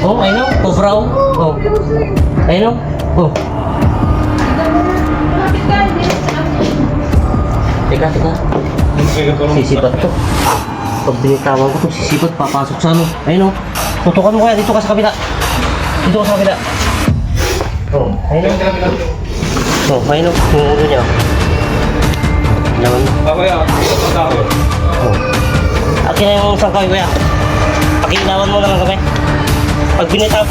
Oh, I know. Cobra, oh. Oh. I know. Oh. Teka. Sisipat to. Pag binitawan ko to, sisipat, papasok sa ano. Ayun oh. Tutukan mo kaya, dito ka sa kabila. Dito ka sa kabila. Oh, ayun oh. Oh, ayun oh. Yung ulo niya. Lawan mo. Oh. Akin na yung sangkay kuya. Pakilawan mo naman kami. Pag binitaw.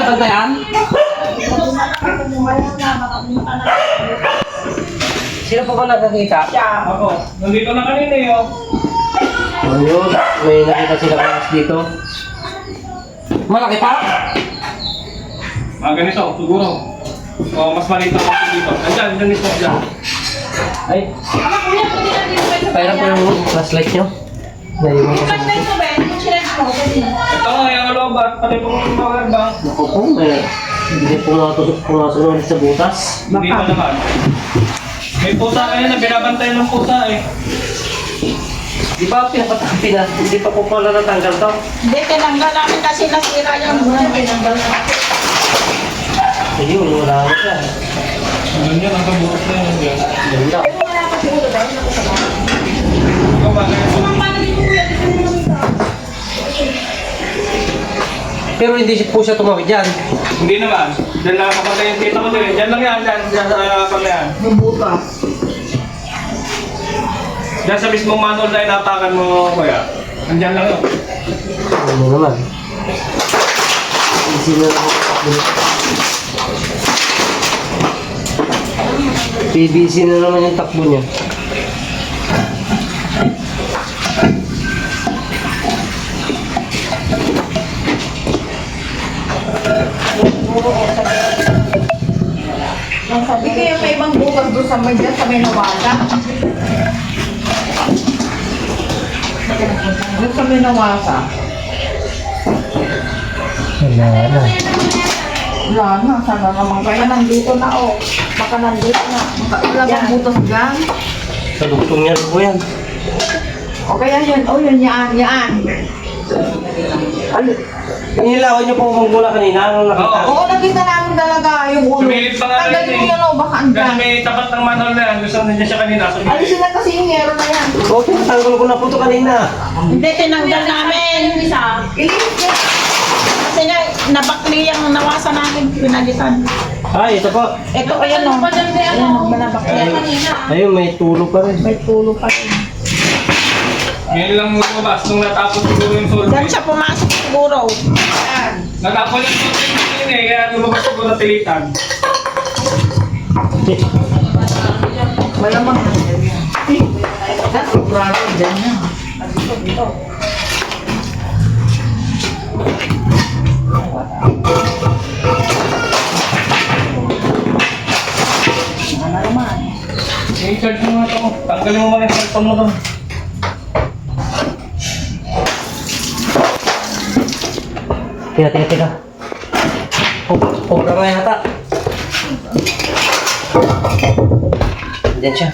Bantayan? Sino pa ba nakakita? Ako. Nandito na kanina yun. Ayun, may nakita sila kamas dito. Malaki pa? Ganito, siguro. O, mas maliit na kasi dito. Andyan mismo dyan. Ay, pahirap po yung flashlight nyo. Naiwan ko sa buto. Ito nga, yung alobat, pati pong mga bang. Naku po, hindi po nasunod sa butas. Hindi pa naman. May pusa kayo na binabantay ng pusa eh. Di ba hindi pa po pala natanggal to? Hindi, tinanggal namin kasi nasira yung muna. Tinanggal namin. Ayun, wala ko siya. Ganun yan, ang kabukas na yun yan. Ganda. Wala pa siguro dahil nakusama. Ikaw ba kayo? Pero hindi po siya tumawid dyan. Hindi naman. Diyan lang kapatay yung tita ko din. Diyan lang yan, diyan sa paglayan. Yung butas. Diyan sa mismong manual na inatakan mo, kuya. Andiyan lang yun. Ano naman? Easy na lang ako. PVC na naman yung takbo niya. Sabi kayo may ibang butas doon sa may dyan, sa may nawasa. Doon sa may nawasa. Wala na. Wala na, sana naman kaya nandito na o. Baka nandito na. Wala bang butas dyan? Sa duktong niya po yan. O kaya yun, o yun, yan. Ano? Inilawan niyo po mula kanina. Ano nakita? Oo, nakita namin talaga yung ulo. Sumilip pa nga Tanggalin rin mo eh. yan o, baka Kasi andyan. may tapat ng manual na yan. Gusto nandiyan siya kanina. Alisin na kasi yung hero na yan. Okay, natanggal ko na po ito kanina. Hindi, tinanggal namin. Ilinis niya. Kasi nga, nabakli yung nawasa namin, pinalitan. Ay, ito po. Ito, ayan o. Ayan, manabakli. Ayun, may tulo pa rin. May tulo pa rin. Ngayon lang lumabas nung natapos siguro yung soul. Diyan siya pumasok siguro. Natapos yung soul yun eh. Kaya lumabas siguro na tilitan. Malamang. That's a problem dyan na. Dito. Ano naman? I-charge mo nga ito. Tanggalin mo muna yung cellphone mo doon. Teka. Cobra nga yata. Diyan siya.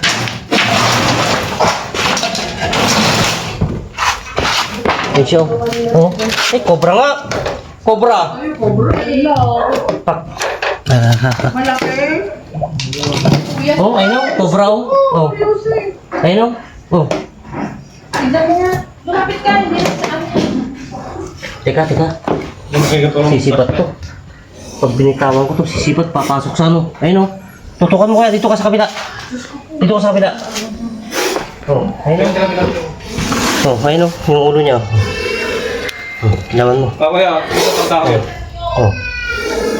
Diyan siya. Oh. Eh, cobra nga. Cobra. Hello. Pak. Malaki. Oh, I know. Cobra oh. Oh. I know. Oh. Tignan mo nga. Lumapit ka. Hindi na sa Teka. Sisipat to. Pag binitawan ko to, sisipat, papasok sa ano. Ayun oh. Tutukan mo kaya, dito ka sa kabila. Dito ka sa kabila. Oh, ayun oh. Oh, ayun oh. Yung ulo niya. Oh, lawan mo. Kuya, ito ang tao. Oh.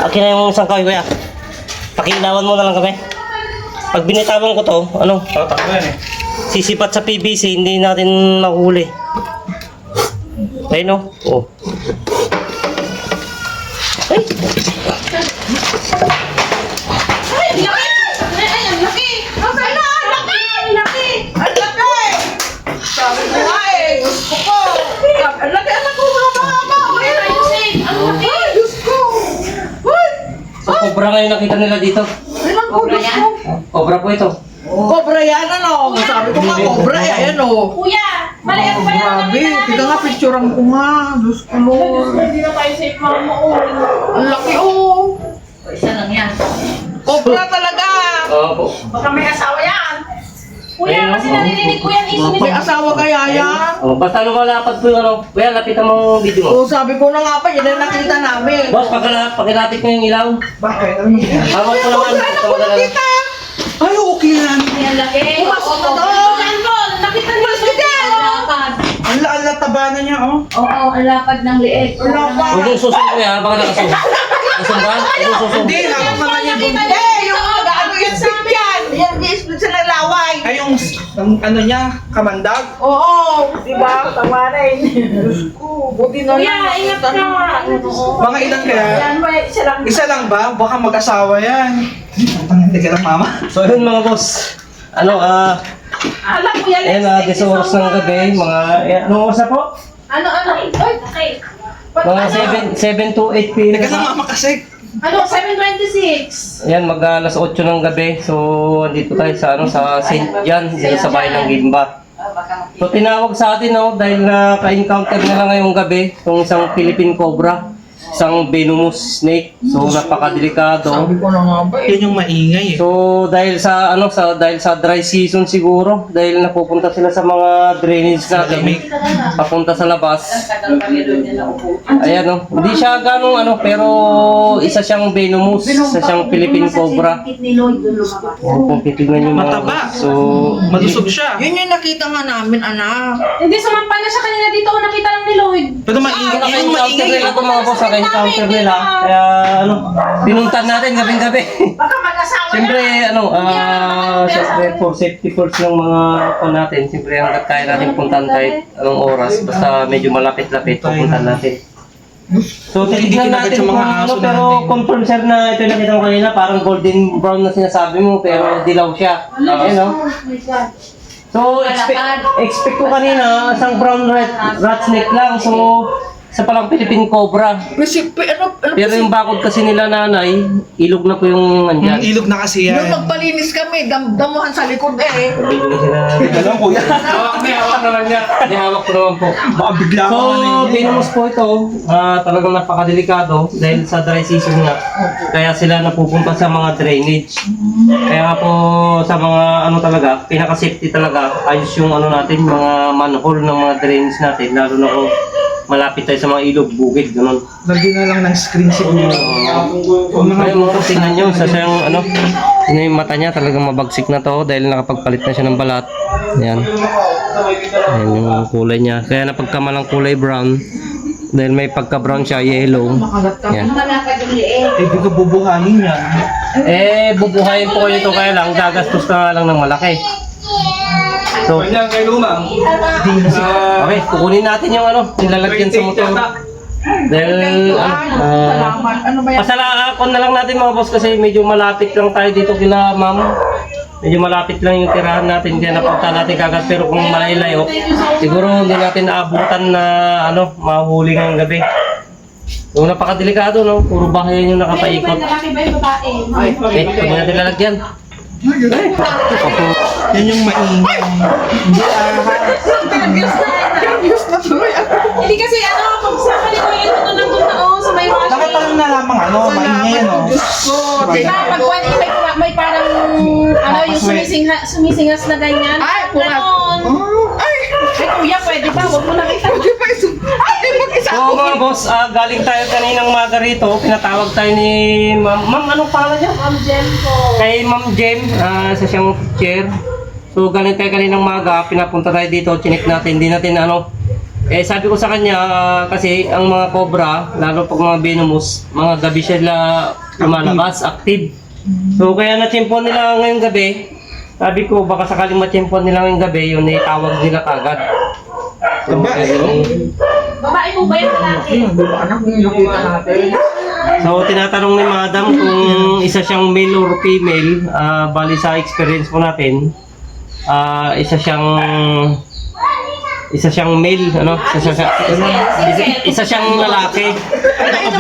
Akin na yung sangkay kuya. Pakilawan mo na lang kami. Pag binitawan ko to, ano? Tatak na yan eh. Sisipat sa PVC, hindi natin mahuli. Ayun oh. Oh. Ay! Ay, laki! Ay, ang laki! Ang laki! Ang laki! Ang laki! Sabi ko nga eh, gusto ko. Ang laki, anak ko, mahaba. Ang laki! Ay, Diyos ko! Uy! cobra ngayon nakita nila dito. Ilang Cobra kudos yan? mo? Cobra po ito. Cobra yan, ano? Sabi ko nga, cobra eh, ayan o. Kuya, maliit pa yan. Grabe, tika nga, picturean ko nga. Diyos ko, Lord. Hindi na tayo safe mama mo. Ang laki oh. Isa lang yan. Cobra talaga. Opo. Baka may asawa yan. Kuya, Ayun, kasi oh. narinig ko yan. May asawa kaya yan? Oh, basta lumalapad po yung ano. Kuya, lapitan mo yung video mo. Oo, sabi ko na nga pa, yan ang nakita namin. Boss, pakilapit mo yung ilaw. Bakit? Ano yan? Hawak ko naman. Ay, naku, nakita. Ay, okay yan. Ang laki. Pumasok na daw. Saan po? Nakita niyo Mas kita, Ang oh. lapad. Ang taba na niya, oh. Oo, ang lapad ng liit. Wala pa. Huwag mong susunod ko yan. Baka nakasum. Nasum ba? Huwag mong susunod. Hindi, hawak naman yung Hindi, yung ano yung split yan. Yan, i-split sa laway. Ay, yung ano niya, kamandag. Oo, di ba? Tama na eh. Diyos ko, buti na Kuya, lang. ingat ka. Mga ilan kaya? Yan, may isa lang. Isa lang ba? Baka mag-asawa yan. Hindi ka lang, mama. So yun mga boss. Ano, Alam ko yan. ayan, 10 oras ng gabi. Mga, anong oras na po? Ano? Ay, okay. Mga 7 to 8 p.m. Teka lang, mama, kasi. Ano, 7:26. Ayan, mag alas 8 ng gabi. So, andito tayo sa ano sa St. John, dito sa bayan ng Gimba. So, tinawag sa atin no dahil ka-encounter nila ngayong gabi itong isang Philippine Cobra, isang venomous snake. So, napakadelikado. Sabi ko na nga ba eh. Yan yung maingay, eh. So, dahil sa dry season siguro, dahil napupunta sila sa mga drainage natin, papunta sa labas. Ayan no, hindi siya ganong ano, pero isa siyang venomous, isa siyang Philippine Cobra. Ayan, kung titignan niyo mga Mataba. So, Malusog siya. Yun yung nakita nga namin, anak. Hindi, sumampa na siya kanina dito ko nakita lang ni Lloyd. Pero maingay, yan yung naka-encounter maingay. nila itong mga boss, naka-encounter nila. Kaya ano, pinuntan natin gabing-gabi. Baka mag-asawa Siyempre, ano, siyempre for safety first ng mga po natin, siyempre hanggat kaya natin puntahan kahit anong oras, basta medyo malapit-lapit, pupuntahan natin. So, titignan Hindi natin sa kung mga ano, aso pero natin. confirm sir na ito yung nakita ko kanina, parang golden brown na sinasabi mo, pero dilaw siya. Ayan, no? Oh my God. So, expect ko kanina, isang brown rat snake lang, so, isa palang Philippine Cobra. Kasi, ano, Pero yung bakod kasi nila nanay, ilog na po yung andyan. Ilog na kasi yan. nung magpalinis kami, damuhan sa likod eh. Ilog na sila. Teka lang, kuya. Hawak naman niya. Hawak ko naman po. Baka bigla So, ka na yun. venomous po ito, talagang napakadelikado dahil sa dry season nga. Kaya sila napupunta sa mga drainage. Kaya nga po sa mga ano talaga, pinaka-safety talaga, ayos yung ano natin, mga manhole ng mga drainage natin, lalo na kung malapit tayo sa mga ilog, bukid, gano'n. Lagyan na lang ng screen siguro. Kung mga Kaya mo tingnan nyo, sa siyang ano, tingnan yung mata niya, talagang mabagsik na to dahil nakapagpalit na siya ng balat. Ayan. Ayan yung kulay niya. Kaya napagkamalang kulay brown. Dahil may pagka-brown siya, yellow. Ayan. Malapad yung liit. hindi ko bubuhanin yan. Bubuhayin po kayo ito kaya lang, gagastos na lang ng malaki. So, Ganyan kay Lumang. okay, kukunin natin yung ano, nilalagyan sa motor. Dahil, Salamat. Ano ba yan? pasalakon na lang natin mga boss kasi medyo malapit lang tayo dito kila ma'am. Medyo malapit lang yung tirahan natin kaya napunta natin kagad pero kung malayo siguro hindi natin naabutan na ano, mahuli ngayong gabi. Yung napakadelikado no, puro bahay yung nakapaikot. Lalaki ba yung babae? Okay, ito muna natin lalagyan. Yan yung maingay. Pinag-use na tuloy ako. Hindi kasi ano, pag sa kanila yung ito lang doon na sa may rush. Bakit parang nalamang ano, maingay yan, oh. Diyos ko. Diba, pag one may parang ano, yung sumisingas na ganyan. Ay, pumat. Ganon. Ay, Ay, kuya, pwede ba? Huwag mo nakita. di ba iso? Ay, di mag-isa So ako. mga boss, galing tayo kaninang maga rito, pinatawag tayo ni Ma'am, anong pangalan niya? Ma'am Jen po. Kay Ma'am Jem, sa siyang chair. So galing tayo kaninang maga, pinapunta tayo dito, chinik natin, hindi natin ano. Sabi ko sa kanya, kasi ang mga cobra, lalo pag mga venomous, mga gabi sila lumalabas, active. So kaya na-chimpon nila ngayong gabi, sabi ko baka sakaling ma-chimpon nila ngayong gabi, yun itawag nila kagad. So, Babae po ba yung lalaki? Di ba anak yung nakita natin? So, tinatanong ni Madam kung isa siyang male or female. Bali sa experience po natin, isa siyang Isa siyang male, ano? Isa siyang lalaki.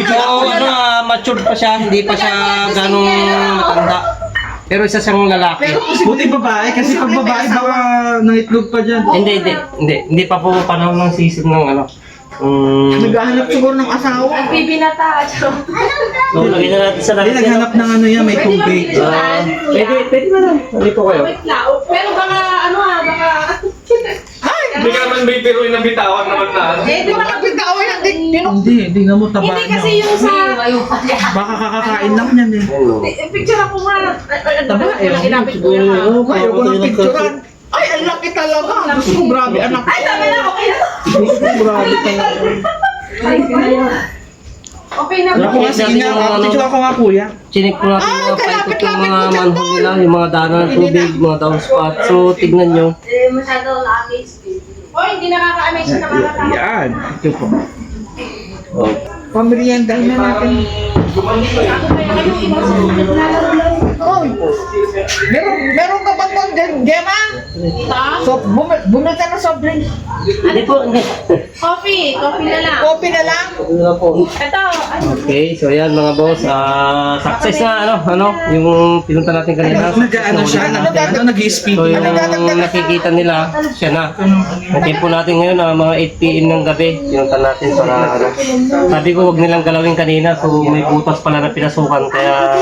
So, ano, matured pa siya, hindi pa siya ganong matanda. Pero isa siyang lalaki. Buti babae, kasi pag babae baka nangitlog pa dyan. Hindi pa po panahon ng season ng ano. Naghahanap siguro ng asawa. Nagbibinata. So, lagyan na natin sa Hindi, lahat. naghanap ng ano yan, may tubig. Pwede na lang. Halika kayo. Pero baka, baka... Hindi ka naman may biruin ng bitawan naman na. Eh, di ba Kapitawa yan, Hindi nga mo taba Hindi kasi niya. yung sa... Baka kakakain lang yan eh. Picture ako nga. Taba, Inapit ko yan. Ayaw ko ng picturean. Ay, ang laki talaga. Gusto ko grabe anak. Ay, tama na, okay na. Gusto ko grabe talaga. Okay na. Ako nga, sige nga. Picture ako nga kuya. Chinik po natin yung mga paikot yung mga manhole nila, yung mga daanan ng tubig, mga downspot. So, tignan nyo. Oh, hindi nakaka-amaze na nakaka-amaze. Yan. Ito po. Oh. Pamerienda na natin. Meron ka bang bang Gemma? So, bumili ka ng soft drink. Hindi po, hindi. Coffee na lang. Coffee na lang. Ano na po. Ito, Okay, so yan mga boss. Success na yung pinunta natin kanina. Nag-ano siya, nag-speak. So yung nakikita nila, siya na. Ang tempo natin ngayon, mga 8 PM ng gabi, pinunta natin para sabi ko wag nilang galawin kanina, so may butas pala na pinasukan, kaya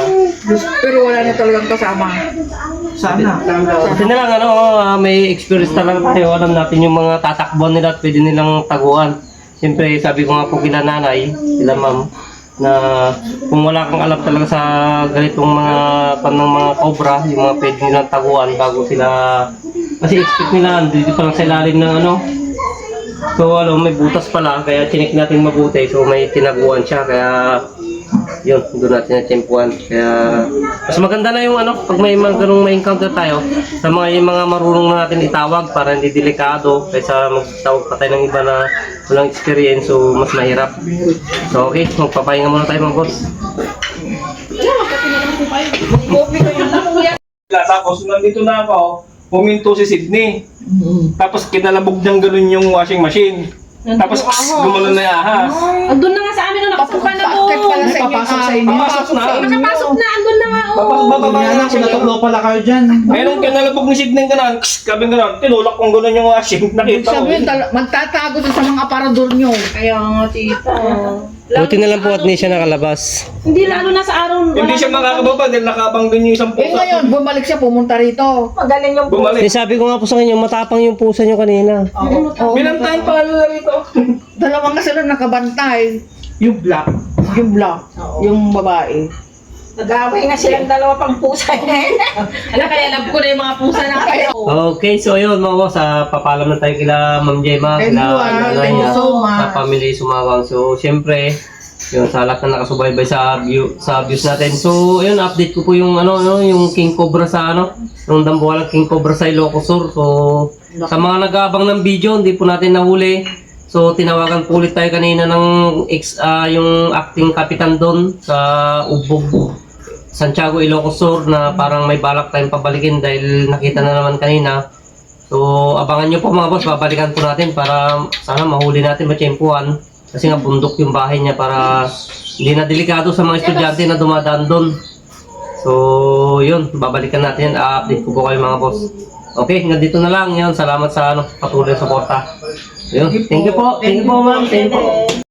Pero wala na talagang kasama. Sana. kasi na lang may experience talaga tayo, alam natin yung mga tatakbuhan nila at pwede nilang taguan. Siyempre, sabi ko nga po kila nanay, kila ma'am, na kung wala kang alam talaga sa ganitong mga panang mga cobra, yung mga pwede nilang taguan bago sila, kasi expect nila, dito pa lang sa ilalim ng so may butas pala, kaya chinik natin mabuti, so may tinaguan siya, kaya yun, doon natin na-tempuan. Kaya mas maganda na yung pag may mga ganung ma-encounter tayo, sa yung mga marunong na natin itawag para hindi delikado, kaysa magtawag pa tayo ng iba na walang experience, so mas mahirap. So okay, magpapahinga muna tayo mga boss. Tapos nandito na ako, puminto si Sydney. Tapos kinalabog niyang ganun yung washing machine. Tapos gumanon na yung ahas. andun na nga sa amin, nakapasok pa na po. Bakit pala sa inyo? Papasok sa inyo. Papasok na. Nakapasok na, andun na nga. Bababa Yan na ang sinataplo pala kayo dyan. Meron kinalabog ni Sydney ganun. Kabing ganun. Tinulak kong ganun yung washing. Nakita ko. Sabi yun, magtatago doon sa mga aparador nyo. Kaya nga, tita. Buti na lang po at hindi siya nakalabas. Hindi lalo na sa araw. Hindi siya makakababa dahil nakabang dun yung isang Eh pusa. ngayon, bumalik siya, pumunta rito. Magaling yung Bumalik. Sabi ko nga po sa kanya, matapang yung pusa niyo kanina. Binantayan pa na rito. Dalawang kasi doon nakabantay. Yung black. Yung black, yung babae. Nag-away nga silang dalawa pang pusa. Ala, kaya love ko na yung mga pusa natin. Okay, so yun mga boss, papalam na tayo kila Ma'am Gemma, Thank you, kila thank you so much. sa family Sumawang. So, syempre, yun, sa lahat na nakasubaybay sa views natin. So, yun, update ko po yung yung King Cobra sa yung dambuhalang King Cobra sa Ilocos Sur. So, sa mga nag-aabang ng video, hindi po natin nahuli. So, tinawagan po ulit tayo kanina ng yung acting kapitan doon sa Ubog, Santiago, Ilocos Sur, na parang may balak tayong pabalikin dahil nakita na naman kanina. So, abangan nyo po mga boss, babalikan po natin para sana mahuli natin, matsyempuhan. Kasi nga bundok yung bahay niya para hindi na delikado sa mga estudyante na dumadaan doon. So, yun, babalikan natin yan, update ko po kayo mga boss. Okay, hanggang dito na lang yun. Salamat sa patuloy na suporta. Yun, thank you po ma'am, thank you po.